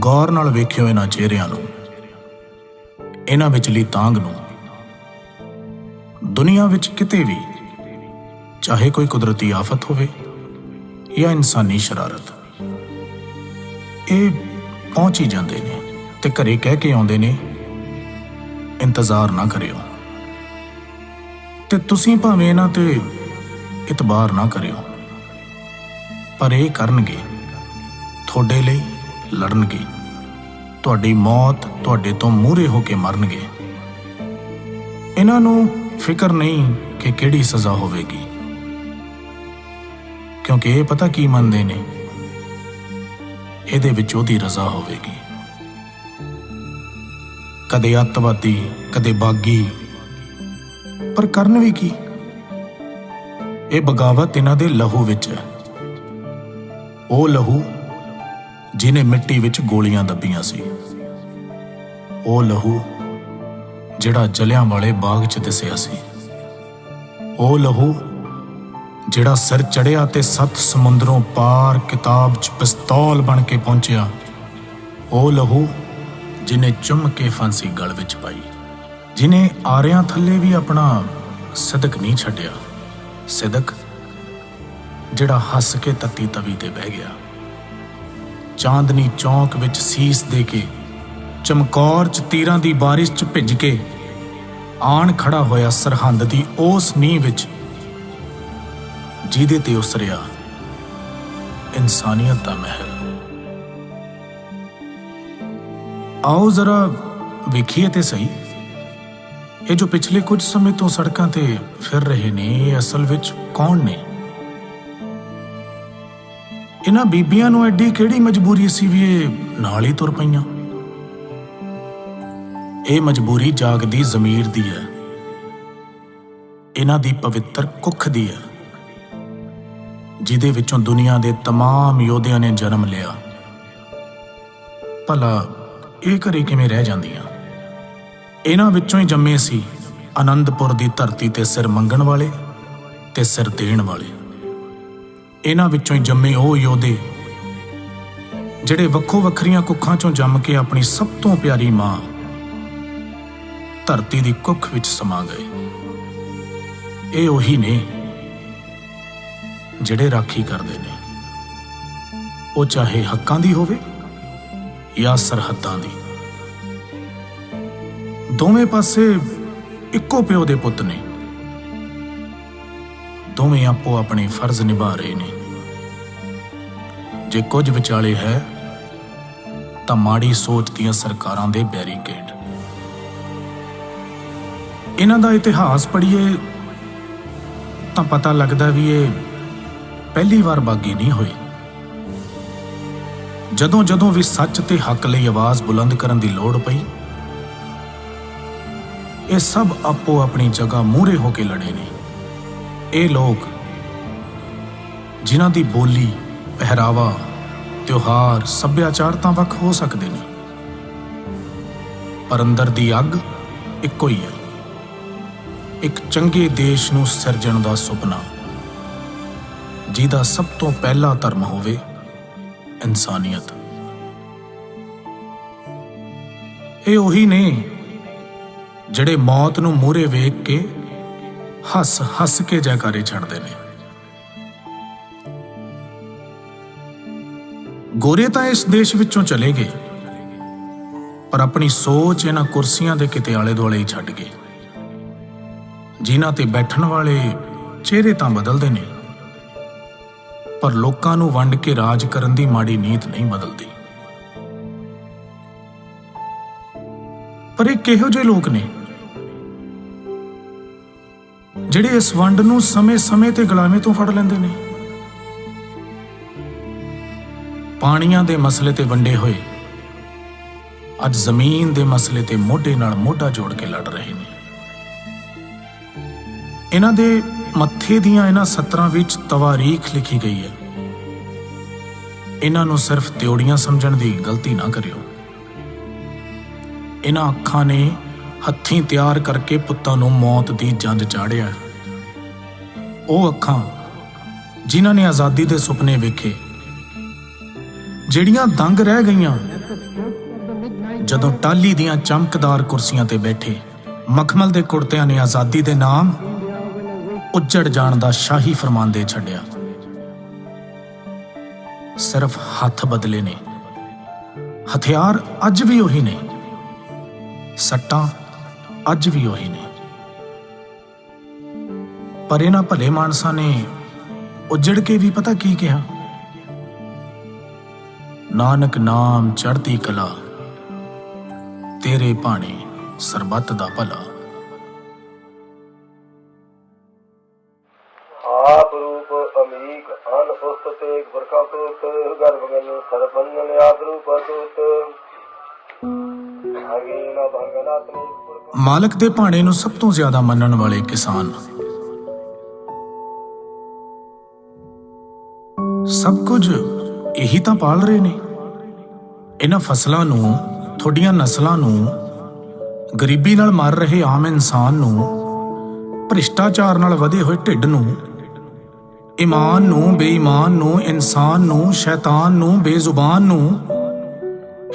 गौर नाल वेखियो इन्हां चेहरिਆਂ ਨੂੰ, इन्हां विचली तांग ਨੂੰ। दुनिया विच किते भी, चाहे कोई कुदरती आफत होवे या इंसानी शरारत, ये पहुंच ही जाते ने ते घरे कह के आउंदे ने इंतजार ना करियो, ते तुसीं भावें इन्हां ते इतबार ना करियो, पर ये करनगे, थोड़े लई लड़नगे, तुहाडी मौत तुहाडे तो मूहरे होके मरनगे। इन्हां नूं फिक्र नहीं कि किहड़ी सज़ा होवेगी, क्योंकि ये पता की मनदे ने, इहदे विच ओहदी रज़ा होवेगी। कदे अतवादी कदे बागी, पर करन भी की, ये बगावत इन्हां दे लहू विच है। वो लहू जिन्हें मिट्टी विच गोलियां दब्बियां सी, वो लहू जिहड़ा जलियांवाले बाग च दिसिया सी, वो लहू जिहड़ा सिर चढ़िया ते 7 समुंदरों पार किताब च पिस्तौल बन के पहुंचिया, वो लहू जिन्हें चुम के फांसी गल विच पाई, जिन्हें आरियां थल्ले भी अपना सिदक नहीं छड्डिया, सिदक जिहड़ा हस के तत्ती तवी ते बह गया। चांदनी चौक विच सीस दे के, चमकौर च तीरां दी बारिश च भिज के आण खड़ा होया सरहंद दी उस नींह विच जिहदे ते उसरिया इंसानियत दा महल। आओ जरा वेखिए ते सही, ये जो पिछले कुछ समय तो सड़कां ते फिर रहे ने, ये असल विच कौन ने? इन्हां बीबियां नूं एडी किहड़ी मजबूरी सी भी ये नाल ही तुर पईयां? ये मजबूरी जागदी ज़मीर दी है, इन्हां दी पवित्र कुख दी है, जिहदे विचों दुनिया दे तमाम योधियां ने जन्म लिया। भला ये घरे किवें रह जांदियां? इन्हां विचों ही जम्मे सी आनंदपुर दी धरती ते सिर मंगण वाले ते सिर देण वाले। इन्हां विचों ही जम्मे वो योधे जिहड़े वक्खो वखरियां कुखां चों जम के अपनी सब तो प्यारी मां धरती दी कुख विच समा गए। ये उही ने जिहड़े राखी करदे ने, वो चाहे हक्कां दी होवे या सरहदां दी। दोवें पासे इक्को प्यो दे पुत्त ने, दोवें आपो अपने फर्ज निभा रहे ने। जे कुछ विचाले है तां माड़ी सोच दियां सरकारां दे बैरीकेड। इन्हां दा इतिहास पढ़िए तां पता लगदा भी ये पहली बार बागी नहीं होए। जदों जदों भी सच ते हक लई आवाज़ बुलंद करन दी लोड़ पई, ये सब आपो अपनी जगह मूहरे होके लड़े ने। ये लोग जिन्हां दी बोली, पहरावा, त्योहार, सभ्याचार तां वख हो सकदे ने, पर अंदर दी अग इक्को ही है। एक चंगे देश नूं सिरजण दा सुपना, जिहदा सब तो पहला धर्म होवे इंसानियत। ये उही ने जिहड़े मौत नूं मूहरे वेख के हस हस के जयकारे छड्डदे ने। गोरे तां इस देश विचों चले गए, पर अपनी सोच इन्हां कुर्सियां दे किते आले दुआले ही छड्ड गए। जिन्हां ते बैठण वाले चेहरे तां बदलदे ने, पर लोकां नूं वंड के राज करन दी माड़ी नीत नहीं बदलदी। पर एक किहो जिहे लोक ने जिहड़े इस वंड नूं समय समय ते गुलामी तो फड़ लैंदे ने। पाणियां दे मसले ते वंडे होए अज जमीन दे मसले ते मोढे नाल मोढा जोड़ के लड़ रहे ने। इन्हां दे मत्थे दियां इन्हां सतरां विच तवारीख लिखी गई है। इन्हां नूं सिर्फ त्योड़ियां समझण दी गलती ना करियो। इन्हां अखां ने हत्थीं तैयार करके पुत्तां नूं मौत दी जंज चाढ़िया। ਉਹ ਅੱਖਾਂ जिन्हां ने आज़ादी दे सुपने वेखे, ਜਿਹੜੀਆਂ दंग रह गईयां ਜਦੋਂ ਟਾਹਲੀ ਦੀਆਂ ਚਮਕਦਾਰ ਕੁਰਸੀਆਂ ਤੇ ਬੈਠੇ ਮਖਮਲ ਦੇ ਕੁੜਤਿਆਂ ਨੇ ਆਜ਼ਾਦੀ ਦੇ ਨਾਮ ਉੱਜੜ ਜਾਣ ਦਾ ਸ਼ਾਹੀ ਫਰਮਾਨ ਦੇ ਛੱਡਿਆ। ਸਿਰਫ ਹੱਥ ਬਦਲੇ ਨੇ, ਹਥਿਆਰ ਅੱਜ ਵੀ ਉਹੀ ਨੇ, ਸੱਟਾਂ ਅੱਜ ਵੀ ਉਹੀ ਨੇ। ਪਰ ਇਹਨਾਂ ਭਲੇ ਮਾਨਸਾਂ ਨੇ ਉੱਜੜ ਕੇ ਵੀ ਪਤਾ ਕੀ ਕਿਹਾ? ਨਾਨਕ ਨਾਮ ਚੜ੍ਹਦੀ ਕਲਾ, ਤੇਰੇ ਭਾਣੇ ਸਰਬੱਤ ਦਾ ਭਲਾ। आप रूप अमीक अन उस्त तेग बरकत गर्भ गन सरपन्न आप रूप अतुत अगीन भंगनात्मिक। ਮਾਲਕ ਦੇ ਭਾਣੇ ਨੂੰ ਸਭ ਤੋਂ ਜ਼ਿਆਦਾ ਮੰਨਣ ਵਾਲੇ ਕਿਸਾਨ ਸਭ ਕੁਝ ਇਹੀ ਤਾਂ ਪਾਲ ਰਹੇ ਨੇ। ਇਹਨਾਂ ਫਸਲਾਂ ਨੂੰ, ਤੁਹਾਡੀਆਂ ਨਸਲਾਂ ਨੂੰ, ਗਰੀਬੀ ਨਾਲ ਮਰ ਰਹੇ ਆਮ ਇਨਸਾਨ ਨੂੰ, ਭ੍ਰਿਸ਼ਟਾਚਾਰ ਨਾਲ ਵਧੇ ਹੋਏ ਢਿੱਡ ਨੂੰ, ਈਮਾਨ ਨੂੰ, ਬੇਈਮਾਨ ਨੂੰ, ਇਨਸਾਨ ਨੂੰ, ਸ਼ੈਤਾਨ ਨੂੰ, ਬੇਜ਼ੁਬਾਨ ਨੂੰ,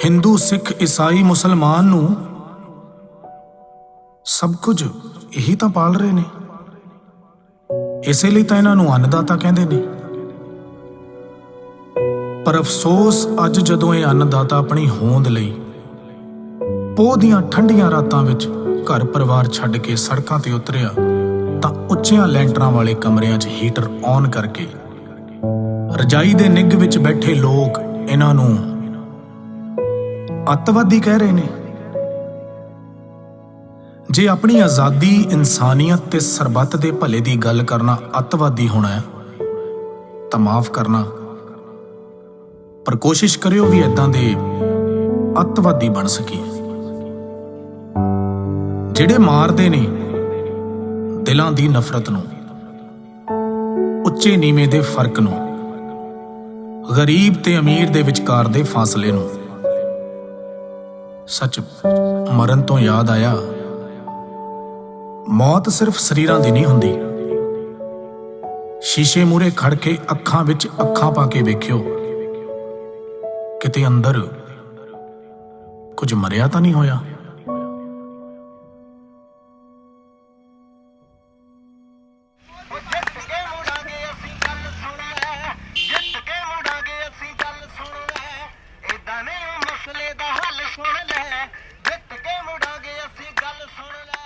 ਹਿੰਦੂ, ਸਿੱਖ, ਈਸਾਈ, ਮੁਸਲਮਾਨ ਨੂੰ, ਸਭ ਕੁਝ ਇਹੀ ਤਾਂ ਪਾਲ ਰਹੇ ਨੇ। ਇਸੇ ਲਈ ਤਾਂ ਇਹਨਾਂ ਨੂੰ ਅੰਨਦਾਤਾ ਕਹਿੰਦੇ ਨੇ। ਪਰ ਅਫਸੋਸ, ਅੱਜ ਜਦੋਂ ਇਹ ਅੰਨਦਾਤਾ ਆਪਣੀ ਹੋਂਦ ਲਈ ਪੋਹ ਦੀਆਂ ਠੰਡੀਆਂ ਰਾਤਾਂ ਵਿੱਚ ਘਰ ਪਰਿਵਾਰ ਛੱਡ ਕੇ ਸੜਕਾਂ ਤੇ ਉਤਰਿਆ, ਤਾਂ ਉੱਚੀਆਂ ਲੈਂਟਰਾਂ ਵਾਲੇ ਕਮਰਿਆਂ 'ਚ ਹੀਟਰ ਔਨ ਕਰਕੇ ਰਜਾਈ ਦੇ ਨਿੱਘ ਵਿੱਚ ਬੈਠੇ ਲੋਕ ਇਹਨਾਂ ਨੂੰ ਅੱਤਵਾਦੀ ਕਹਿ ਰਹੇ ਨੇ। ਜੇ ਆਪਣੀ ਆਜ਼ਾਦੀ, ਇਨਸਾਨੀਅਤ ਤੇ ਸਰਬੱਤ ਦੇ ਭਲੇ ਦੀ ਗੱਲ ਕਰਨਾ ਅੱਤਵਾਦੀ ਹੋਣਾ ਹੈ ਤਾਂ ਮਾਫ ਕਰਨਾ, ਪਰ ਕੋਸ਼ਿਸ਼ ਕਰਿਓ ਵੀ ਏਦਾਂ ਦੇ ਅੱਤਵਾਦੀ ਬਣ ਸਕੀਏ ਜਿਹੜੇ ਮਾਰਦੇ ਨੇ ਦਿਲਾਂ ਦੀ ਨਫ਼ਰਤ ਨੂੰ, ਉੱਚੇ ਨੀਵੇਂ ਦੇ ਫਰਕ ਨੂੰ, ਗਰੀਬ ਤੇ ਅਮੀਰ ਦੇ ਵਿਚਕਾਰ ਦੇ ਫਾਸਲੇ ਨੂੰ। ਸੱਚ, ਮਰਨ ਤੋਂ ਯਾਦ ਆਇਆ, ਮੌਤ ਸਿਰਫ ਸਰੀਰਾਂ ਦੀ ਨਹੀਂ ਹੁੰਦੀ। ਸ਼ੀਸ਼ੇ ਮੂਹਰੇ ਖੜ ਕੇ ਅੱਖਾਂ ਵਿੱਚ ਅੱਖਾਂ ਪਾ ਕੇ ਵੇਖਿਓ, ਕਿਤੇ ਅੰਦਰ ਕੁਝ ਮਰਿਆ ਤਾਂ ਨਹੀਂ ਹੋਇਆ। ਮਸਲੇ ਦਾ ਹੱਲ ਸੁਣ ਲੈ, ਜਿੱਤ ਕੇ ਮੁੜਾਂਗੇ ਅਸੀਂ, ਗੱਲ ਸੁਣ ਲੈ।